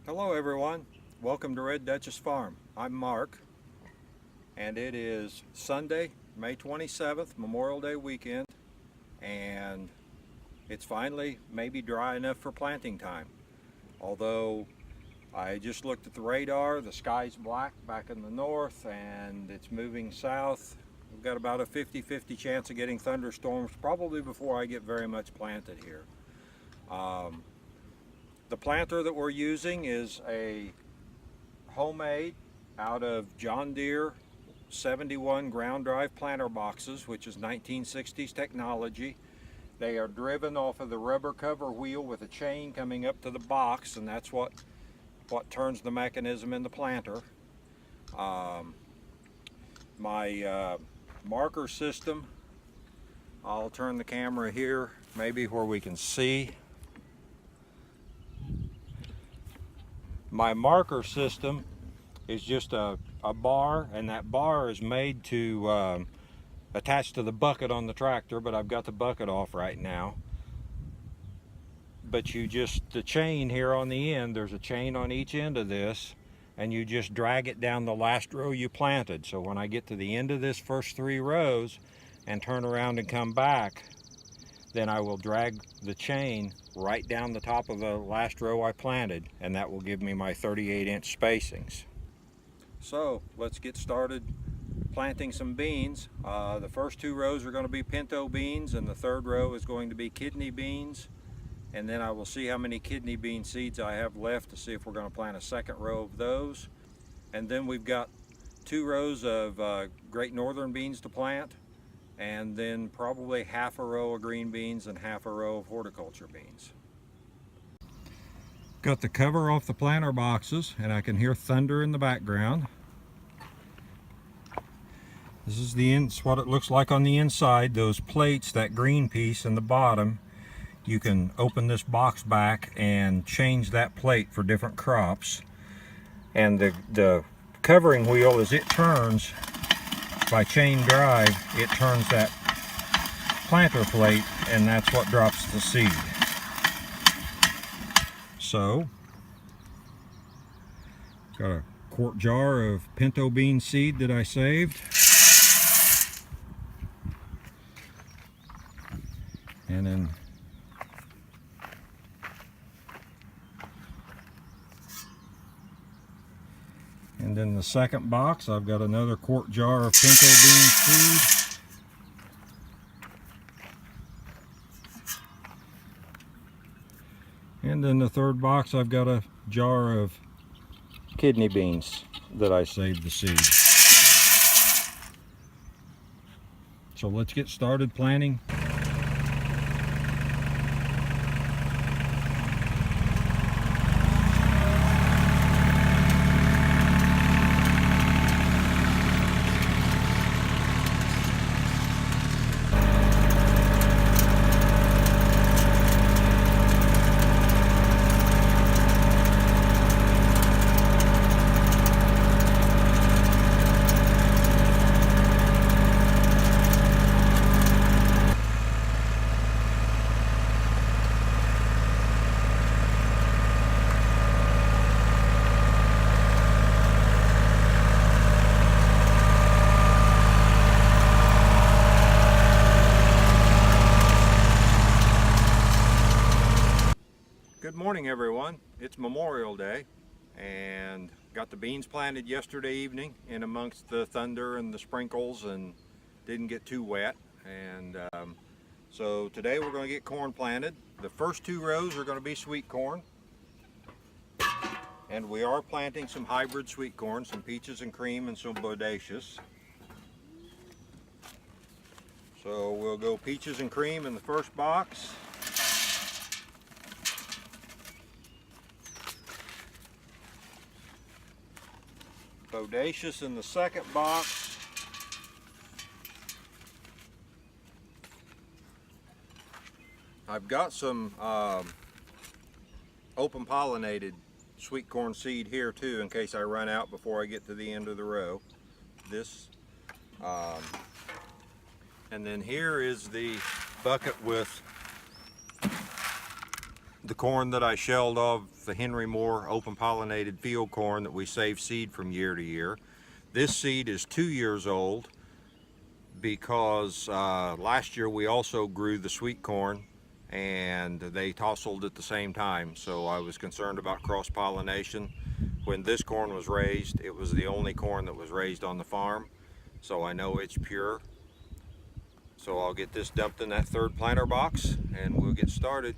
Hello everyone, welcome to Red Dutchess Farm. I'm Mark, and it is Sunday, May 27th, Memorial Day weekend, and it's finally maybe dry enough for planting time. Although I just looked at the radar, the sky's black back in the north and it's moving south. We've got about a 50-50 chance of getting thunderstorms probably before I get very much planted here. The planter that we're using is a homemade out of John Deere 71 ground drive planter boxes, which is 1960s technology. They are driven off of the rubber cover wheel with a chain coming up to the box, and that's what turns the mechanism in the planter. My marker system, I'll turn the camera here maybe where we can see. My marker system is just a bar, and that bar is made to attach to the bucket on the tractor, but I've got the bucket off right now. But the chain here on the end, there's a chain on each end of this, and you just drag it down the last row you planted. So when I get to the end of this first 3 rows and turn around and come back, then I will drag the chain right down the top of the last row I planted, and that will give me my 38-inch spacings. So let's get started planting some beans. The first 2 rows are going to be pinto beans, and the 3rd row is going to be kidney beans. And then I will see how many kidney bean seeds I have left to see if we're going to plant a 2nd row of those. And then we've got 2 rows of Great Northern beans to plant, and then probably half a row of green beans and half a row of horticulture beans. Got the cover off the planter boxes, and I can hear thunder in the background. This is what it looks like on the inside. Those plates, that green piece in the bottom, you can open this box back and change that plate for different crops. And the covering wheel, as it turns by chain drive, it turns that planter plate, and that's what drops the seed. So, got a quart jar of pinto bean seed that I saved. And then the 2nd box, I've got another quart jar of pinto bean seed. And then the 3rd box, I've got a jar of kidney beans that I saved the seed. So let's get started planting. Good morning everyone. It's Memorial Day, and got the beans planted yesterday evening in amongst the thunder and the sprinkles, and didn't get too wet. And so today we're going to get corn planted. The first 2 rows are going to be sweet corn, and we are planting some hybrid sweet corn, some peaches and cream and some bodacious. So we'll go peaches and cream in the first box. Bodacious in the 2nd box. I've got some open pollinated sweet corn seed here too, in case I run out before I get to the end of the row. And then here is the bucket with the corn that I shelled off the Henry Moore open pollinated field corn that we save seed from year to year. This seed is 2 years old because last year we also grew the sweet corn and they tousled at the same time, so I was concerned about cross pollination. When this corn was raised, it was the only corn that was raised on the farm, so I know it's pure. So I'll get this dumped in that third planter box and we'll get started.